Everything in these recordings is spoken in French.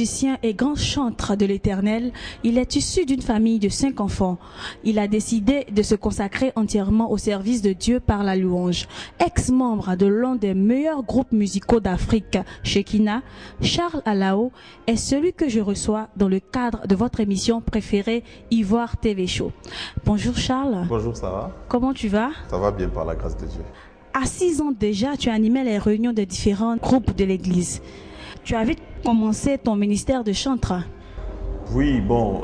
musicien et grand chantre de l'Éternel, il est issu d'une famille de 5 enfants. Il a décidé de se consacrer entièrement au service de Dieu par la louange. Ex-membre de l'un des meilleurs groupes musicaux d'Afrique, Shekinah, Charles Alao est celui que je reçois dans le cadre de votre émission préférée Ivoire TV Show. Bonjour Charles. Bonjour Sarah. Comment tu vas? Ça va bien par la grâce de Dieu. À 6 ans déjà, tu animais les réunions de différents groupes de l'église. Tu avais commencé ton ministère de chantre. Oui, bon,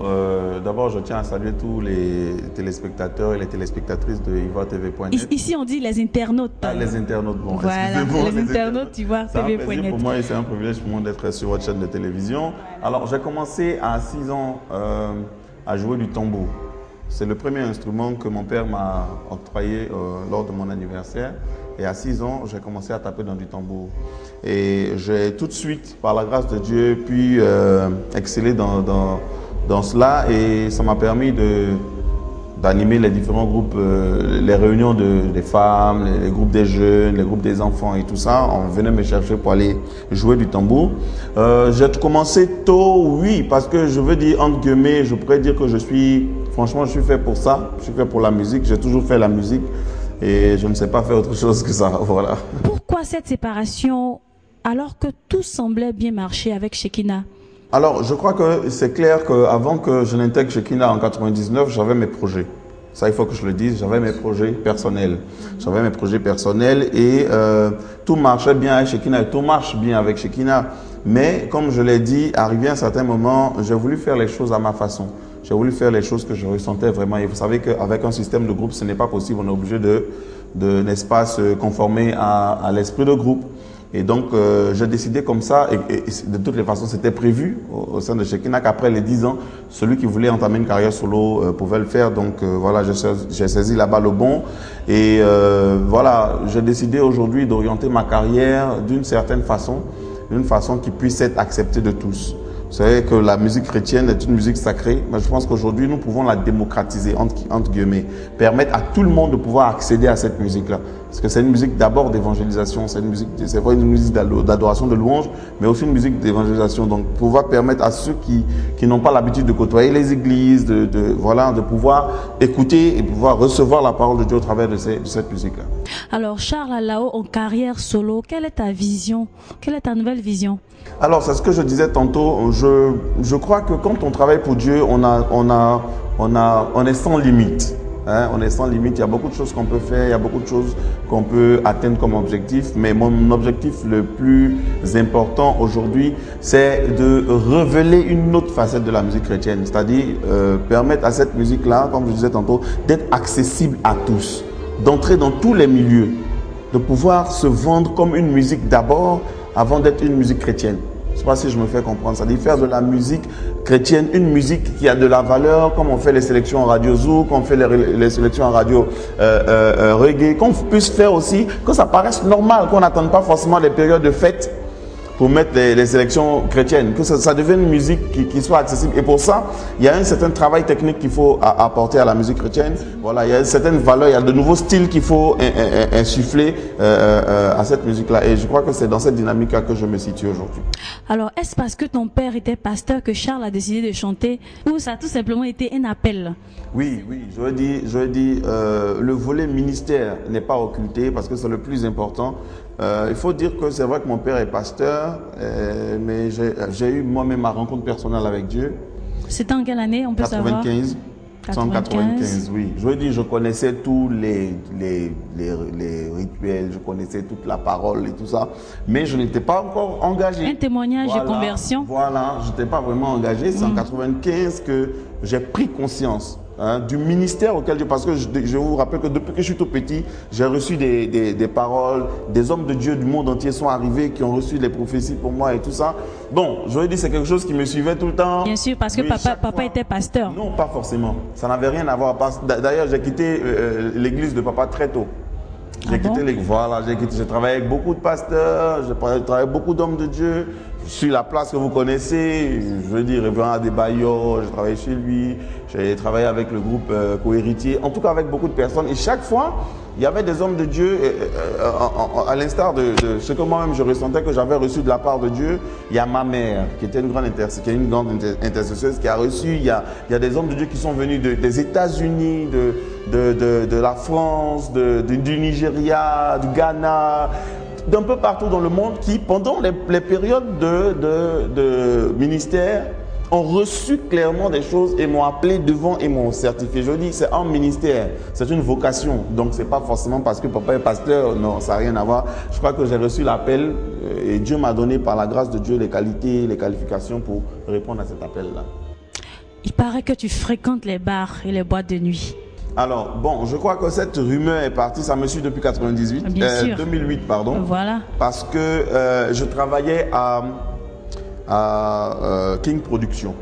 d'abord je tiens à saluer tous les téléspectateurs et les téléspectatrices de IvoireTV.net. Ici on dit les internautes. Ah, les internautes, bon. Voilà, les internautes d'IvoireTV.net. C'est un plaisir pour moi et c'est un privilège pour moi d'être sur votre chaîne de télévision. Alors j'ai commencé à 6 ans à jouer du tambour. C'est le premier instrument que mon père m'a octroyé lors de mon anniversaire. Et à 6 ans, j'ai commencé à taper dans du tambour. Et j'ai tout de suite, par la grâce de Dieu, pu exceller dans cela. Et ça m'a permis d'animer les différents groupes, les réunions des femmes, les groupes des jeunes, les groupes des enfants et tout ça. On venait me chercher pour aller jouer du tambour. J'ai commencé tôt, oui, parce que je veux dire, entre guillemets, je pourrais dire que franchement, je suis fait pour ça. Je suis fait pour la musique. J'ai toujours fait la musique. Et je ne sais pas faire autre chose que ça, voilà. Pourquoi cette séparation alors que tout semblait bien marcher avec Shekinah? Alors, je crois que c'est clair qu'avant que je n'intègre Shekinah en 99, j'avais mes projets. Ça, il faut que je le dise, j'avais mes projets personnels. J'avais mes projets personnels et tout marchait bien avec Shekinah et tout marche bien avec Shekinah. Mais comme je l'ai dit, arrivé à un certain moment, j'ai voulu faire les choses à ma façon. J'ai voulu faire les choses que je ressentais vraiment. Et vous savez qu'avec un système de groupe, ce n'est pas possible. On est obligé n'est-ce pas, se conformer à l'esprit de groupe. Et donc, j'ai décidé comme ça. Et de toutes les façons, c'était prévu au sein de Shekinah qu'après les 10 ans, celui qui voulait entamer une carrière solo pouvait le faire. Donc, voilà, j'ai saisi la balle au bon. Et voilà, j'ai décidé aujourd'hui d'orienter ma carrière d'une certaine façon, d'une façon qui puisse être acceptée de tous. Vous savez que la musique chrétienne est une musique sacrée, mais je pense qu'aujourd'hui, nous pouvons la démocratiser, entre guillemets, permettre à tout le monde de pouvoir accéder à cette musique-là. Parce que c'est une musique d'abord d'évangélisation, c'est pas une musique d'adoration, de louange, mais aussi une musique d'évangélisation. Donc, pouvoir permettre à ceux qui n'ont pas l'habitude de côtoyer les églises, de pouvoir écouter et pouvoir recevoir la parole de Dieu au travers de cette musique-là. Alors, Charles Alao, en carrière solo, quelle est ta vision? Quelle est ta nouvelle vision? Alors, c'est ce que je disais tantôt. Je crois que quand on travaille pour Dieu, on est sans limite. Hein, on est sans limite. Il y a beaucoup de choses qu'on peut faire, il y a beaucoup de choses qu'on peut atteindre comme objectif. Mais mon objectif le plus important aujourd'hui, c'est de révéler une autre facette de la musique chrétienne. C'est-à-dire permettre à cette musique-là, comme je disais tantôt, d'être accessible à tous, d'entrer dans tous les milieux, de pouvoir se vendre comme une musique d'abord, avant d'être une musique chrétienne. Je ne sais pas si je me fais comprendre. C'est-à-dire faire de la musique chrétienne, une musique qui a de la valeur, comme on fait les sélections en radio Zouk, qu'on fait les sélections en radio reggae, qu'on puisse faire aussi, que ça paraisse normal, qu'on n'attende pas forcément les périodes de fête pour mettre les sélections chrétiennes, que ça devienne une musique qui soit accessible. Et pour ça, il y a un certain travail technique qu'il faut apporter à la musique chrétienne. Voilà, il y a une certaine valeur, il y a de nouveaux styles qu'il faut insuffler à cette musique-là. Et je crois que c'est dans cette dynamique-là que je me situe aujourd'hui. Alors, est-ce parce que ton père était pasteur que Charles a décidé de chanter ou ça a tout simplement été un appel? Oui, je dis, le volet ministère n'est pas occulté parce que c'est le plus important. Il faut dire que c'est vrai que mon père est pasteur, mais j'ai eu moi-même ma rencontre personnelle avec Dieu. C'était en quelle année, on peut savoir? 195, oui. Je veux dire, je connaissais tous les rituels, je connaissais toute la parole et tout ça, mais je n'étais pas encore engagé. Un témoignage de conversion? Voilà, je n'étais pas vraiment engagé. C'est en 95 que j'ai pris conscience du ministère auquel Dieu... Parce que je vous rappelle que depuis que je suis tout petit, j'ai reçu des paroles, des hommes de Dieu du monde entier sont arrivés, qui ont reçu des prophéties pour moi et tout ça. Bon, je veux dire, c'est quelque chose qui me suivait tout le temps. Bien sûr, parce que papa était pasteur. Non, pas forcément. Ça n'avait rien à voir. D'ailleurs, j'ai quitté l'église de papa très tôt. J'ai quitté j'ai travaillé avec beaucoup de pasteurs, j'ai travaillé avec beaucoup d'hommes de Dieu. sur la place que vous connaissez, je veux dire, Révérend Adebayo, j'ai travaillé chez lui, j'ai travaillé avec le groupe Cohéritier, en tout cas avec beaucoup de personnes. Et chaque fois, il y avait des hommes de Dieu, à l'instar de ce que moi-même je ressentais que j'avais reçu de la part de Dieu. Il y a ma mère, qui était une grande intercesseuse, qui a reçu. Il y a des hommes de Dieu qui sont venus des États-Unis, de la France, du Nigeria, du Ghana, d'un peu partout dans le monde, qui, pendant les périodes de ministère, ont reçu clairement des choses et m'ont appelé devant et m'ont certifié. Je dis, c'est un ministère, c'est une vocation. Donc, c'est pas forcément parce que papa est pasteur, non, ça n'a rien à voir. Je crois que j'ai reçu l'appel et Dieu m'a donné par la grâce de Dieu les qualités, les qualifications pour répondre à cet appel-là. Il paraît que tu fréquentes les bars et les boîtes de nuit. Alors, bon, je crois que cette rumeur est partie, ça me suit depuis 2008, pardon. Voilà. Parce que je travaillais à King Production.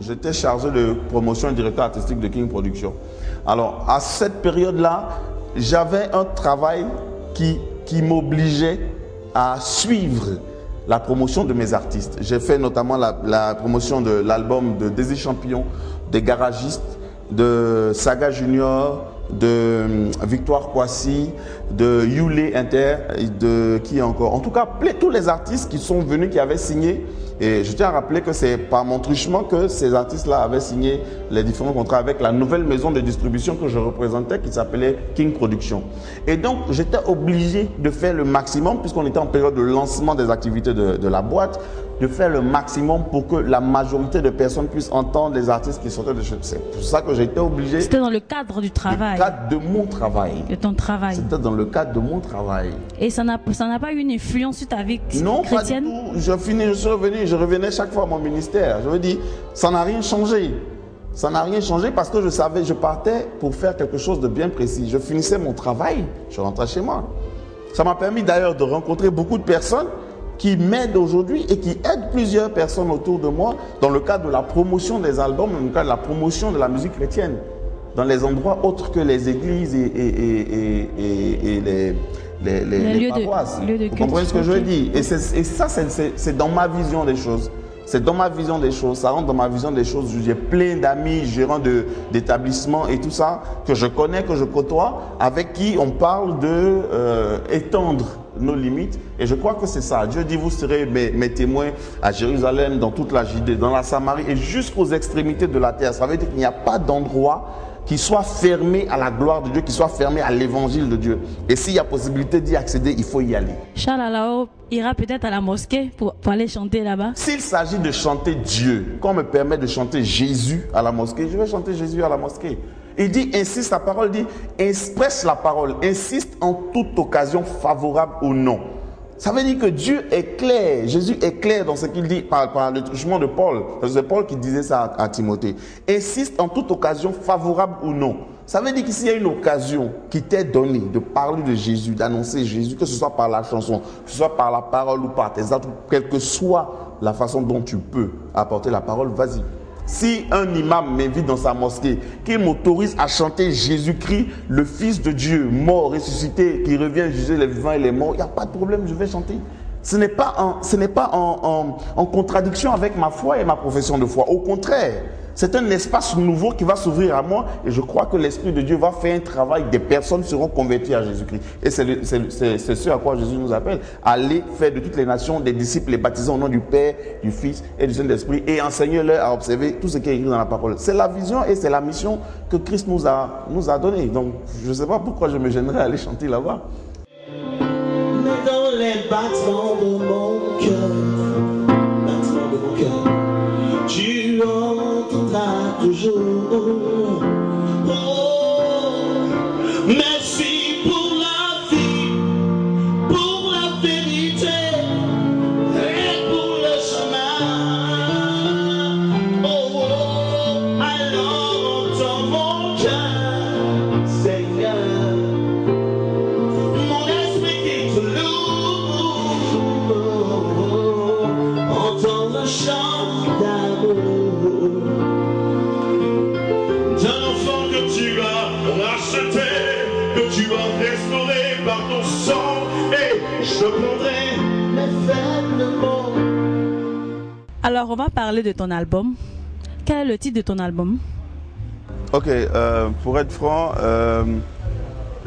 J'étais chargé de promotion et directeur artistique de King Production. Alors, à cette période-là, j'avais un travail qui m'obligeait à suivre la promotion de mes artistes. J'ai fait notamment la promotion de l'album de Désir Champion, des Garagistes, de Saga Junior, de Victoire Kwasi, de Yule Inter, de qui encore. En tout cas, tous les artistes qui sont venus, qui avaient signé. Et je tiens à rappeler que c'est par mon truchement que ces artistes-là avaient signé les différents contrats avec la nouvelle maison de distribution que je représentais, qui s'appelait King Production. Et donc, j'étais obligé de faire le maximum, puisqu'on était en période de lancement des activités de la boîte, de faire le maximum pour que la majorité de personnes puissent entendre les artistes qui sortaient de chez eux. C'est pour ça que j'étais obligé. C'était dans le cadre du travail. Dans le cadre de mon travail. De ton travail. C'était dans le cadre de mon travail. Et ça n'a pas eu une influence sur ta vie chrétienne? Non, pas du tout. Je revenais chaque fois à mon ministère. Je me dis, ça n'a rien changé. Ça n'a rien changé parce que je savais, je partais pour faire quelque chose de bien précis. Je finissais mon travail, je rentrais chez moi. Ça m'a permis d'ailleurs de rencontrer beaucoup de personnes qui m'aident aujourd'hui et qui aident plusieurs personnes autour de moi dans le cadre de la promotion des albums, dans le cadre de la promotion de la musique chrétienne, dans les endroits autres que les églises et les paroisses. Vous comprenez ce que je veux dire? Et ça, c'est dans ma vision des choses. C'est dans ma vision des choses, ça rentre dans ma vision des choses. J'ai plein d'amis, gérants d'établissements et tout ça, que je connais, que je côtoie, avec qui on parle de étendre nos limites. Et je crois que c'est ça. Dieu dit, vous serez mes témoins à Jérusalem, dans toute la Judée, dans la Samarie et jusqu'aux extrémités de la terre. Ça veut dire qu'il n'y a pas d'endroit qui soit fermé à la gloire de Dieu, qui soit fermé à l'évangile de Dieu. Et s'il y a possibilité d'y accéder, il faut y aller. Charles Alao ira peut-être à la mosquée pour aller chanter là-bas. S'il s'agit de chanter Dieu, qu'on me permet de chanter Jésus à la mosquée, je vais chanter Jésus à la mosquée. Il dit, insiste, la parole dit, expresse la parole, insiste en toute occasion favorable ou non. Ça veut dire que Dieu est clair, Jésus est clair dans ce qu'il dit par le truchement de Paul. C'est Paul qui disait ça à Timothée. Insiste en toute occasion favorable ou non. Ça veut dire que s'il y a une occasion qui t'est donnée de parler de Jésus, d'annoncer Jésus, que ce soit par la chanson, que ce soit par la parole ou par tes actes, quelle que soit la façon dont tu peux apporter la parole, vas-y. Si un imam m'invite dans sa mosquée, qu'il m'autorise à chanter Jésus-Christ, le Fils de Dieu, mort, ressuscité, qui revient juger les vivants et les morts, il n'y a pas de problème, je vais chanter. Ce n'est pas en contradiction avec ma foi et ma profession de foi. Au contraire, c'est un espace nouveau qui va s'ouvrir à moi et je crois que l'Esprit de Dieu va faire un travail. Des personnes seront converties à Jésus-Christ. Et c'est ce à quoi Jésus nous appelle. Allez faire de toutes les nations des disciples, les baptisant au nom du Père, du Fils et du Saint-Esprit et enseignez-leur à observer tout ce qui est écrit dans la parole. C'est la vision et c'est la mission que Christ nous a donnée. Donc, je ne sais pas pourquoi je me gênerais à aller chanter là-bas. Mais dans les battements de mon cœur, tu entendras toujours. Oh, merci pour la vie, pour la vérité et pour le chemin. Oh, oh, alors entends mon cœur, Seigneur. Mon esprit qui te loue, entends le chant d'amour d'un enfant que tu as racheté, que tu as restauré par ton sang. Et je prendrai mes faibles mots Alors, on va parler de ton album. Quel est le titre de ton album? Ok, pour être franc,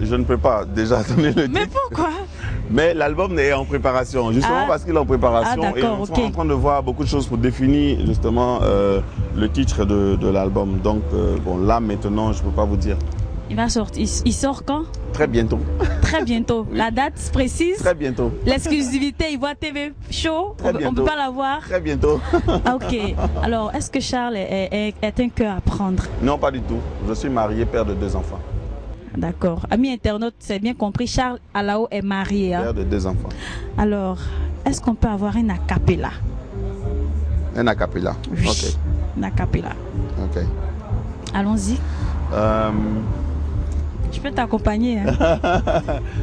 je ne peux pas déjà donner le titre. Mais pourquoi? Mais l'album est en préparation, justement parce qu'il est en préparation. Ah, et on est en train de voir beaucoup de choses pour définir justement le titre de l'album. Donc, bon, là maintenant, je ne peux pas vous dire. Il va sortir. Il sort quand? Très bientôt. Très bientôt. Oui. La date précise? Très bientôt. L'exclusivité, Ivoire TV Show? On ne peut pas la voir? Très bientôt. Ok. Alors, est-ce que Charles est un cœur à prendre? Non, pas du tout. Je suis marié, père de 2 enfants. D'accord. Amis internautes, c'est bien compris, Charles Alao est marié. Hein? Père de 2 enfants. Alors, est-ce qu'on peut avoir un a cappella? Un a cappella? Oui. Ok. Un a cappella. Ok. Allons-y. Je peux t'accompagner. Hein?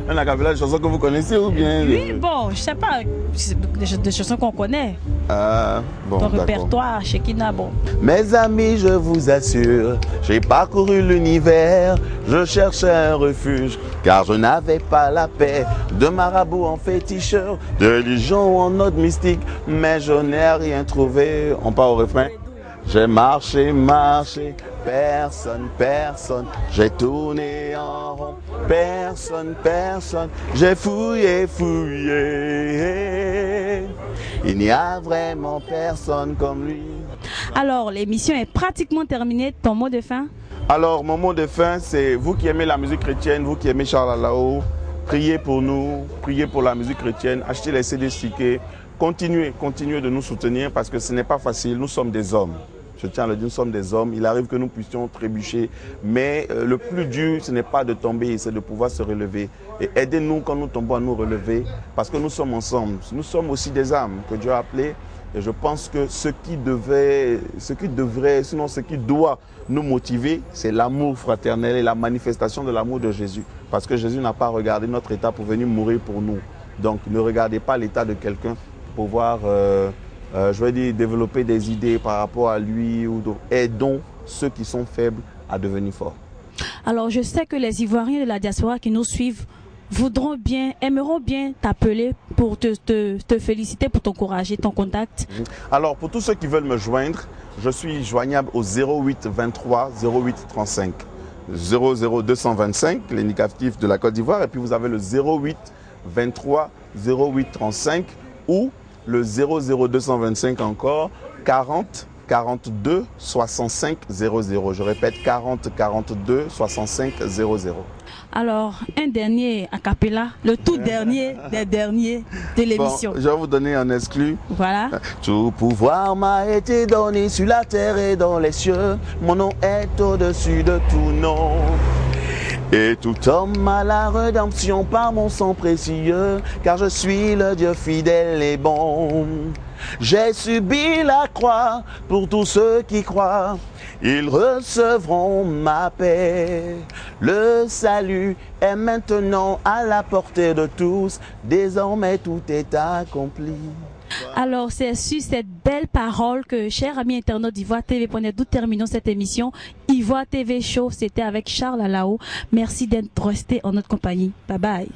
Un a cappella, des chansons que vous connaissez ou bien? Oui, bon, je sais pas. Des chansons qu'on connaît. Bon, ton répertoire, Shekina, bon. Mes amis, je vous assure, j'ai parcouru l'univers, je cherchais un refuge, car je n'avais pas la paix. De marabout en féticheur, de religion en ordre mystique, mais je n'ai rien trouvé. On part au refrain. J'ai marché, marché, personne, personne, j'ai tourné en rond, personne, personne, j'ai fouillé, fouillé, il n'y a vraiment personne comme lui. Alors, l'émission est pratiquement terminée, ton mot de fin? Alors, mon mot de fin, c'est vous qui aimez la musique chrétienne, vous qui aimez Charles Alao, priez pour nous, priez pour la musique chrétienne, achetez les CD stickés, continuez de nous soutenir parce que ce n'est pas facile, nous sommes des hommes. Je tiens à le dire, nous sommes des hommes. Il arrive que nous puissions trébucher. Mais le plus dur, ce n'est pas de tomber, c'est de pouvoir se relever. Et aidez-nous quand nous tombons à nous relever, parce que nous sommes ensemble. Nous sommes aussi des âmes que Dieu a appelées. Et je pense que ce qui doit nous motiver, c'est l'amour fraternel et la manifestation de l'amour de Jésus. Parce que Jésus n'a pas regardé notre état pour venir mourir pour nous. Donc ne regardez pas l'état de quelqu'un pour pouvoir... je vais dire, développer des idées par rapport à lui ou d'autres. Aidons ceux qui sont faibles à devenir forts. Alors, je sais que les Ivoiriens de la diaspora qui nous suivent aimeront bien t'appeler pour te féliciter, pour t'encourager, ton contact. Alors, pour tous ceux qui veulent me joindre, je suis joignable au 08 23 08 35 00 225, l'indicatif de la Côte d'Ivoire, et puis vous avez le 08 23 08 35 ou le 00225 encore, 40 42 65 00. Je répète, 40 42 65 00. Alors, un dernier a cappella, le tout dernier des derniers de l'émission. Bon, je vais vous donner un exclu. Voilà. Tout pouvoir m'a été donné sur la terre et dans les cieux. Mon nom est au-dessus de tout nom. Et tout homme a la rédemption par mon sang précieux, car je suis le Dieu fidèle et bon. J'ai subi la croix pour tous ceux qui croient, ils recevront ma paix. Le salut est maintenant à la portée de tous, désormais tout est accompli. Alors, c'est sur cette belle parole que, chers amis internautes d'Ivoire TV.net, nous terminons cette émission. Ivoire TV Show, c'était avec Charles Alao. Merci d'être resté en notre compagnie. Bye bye.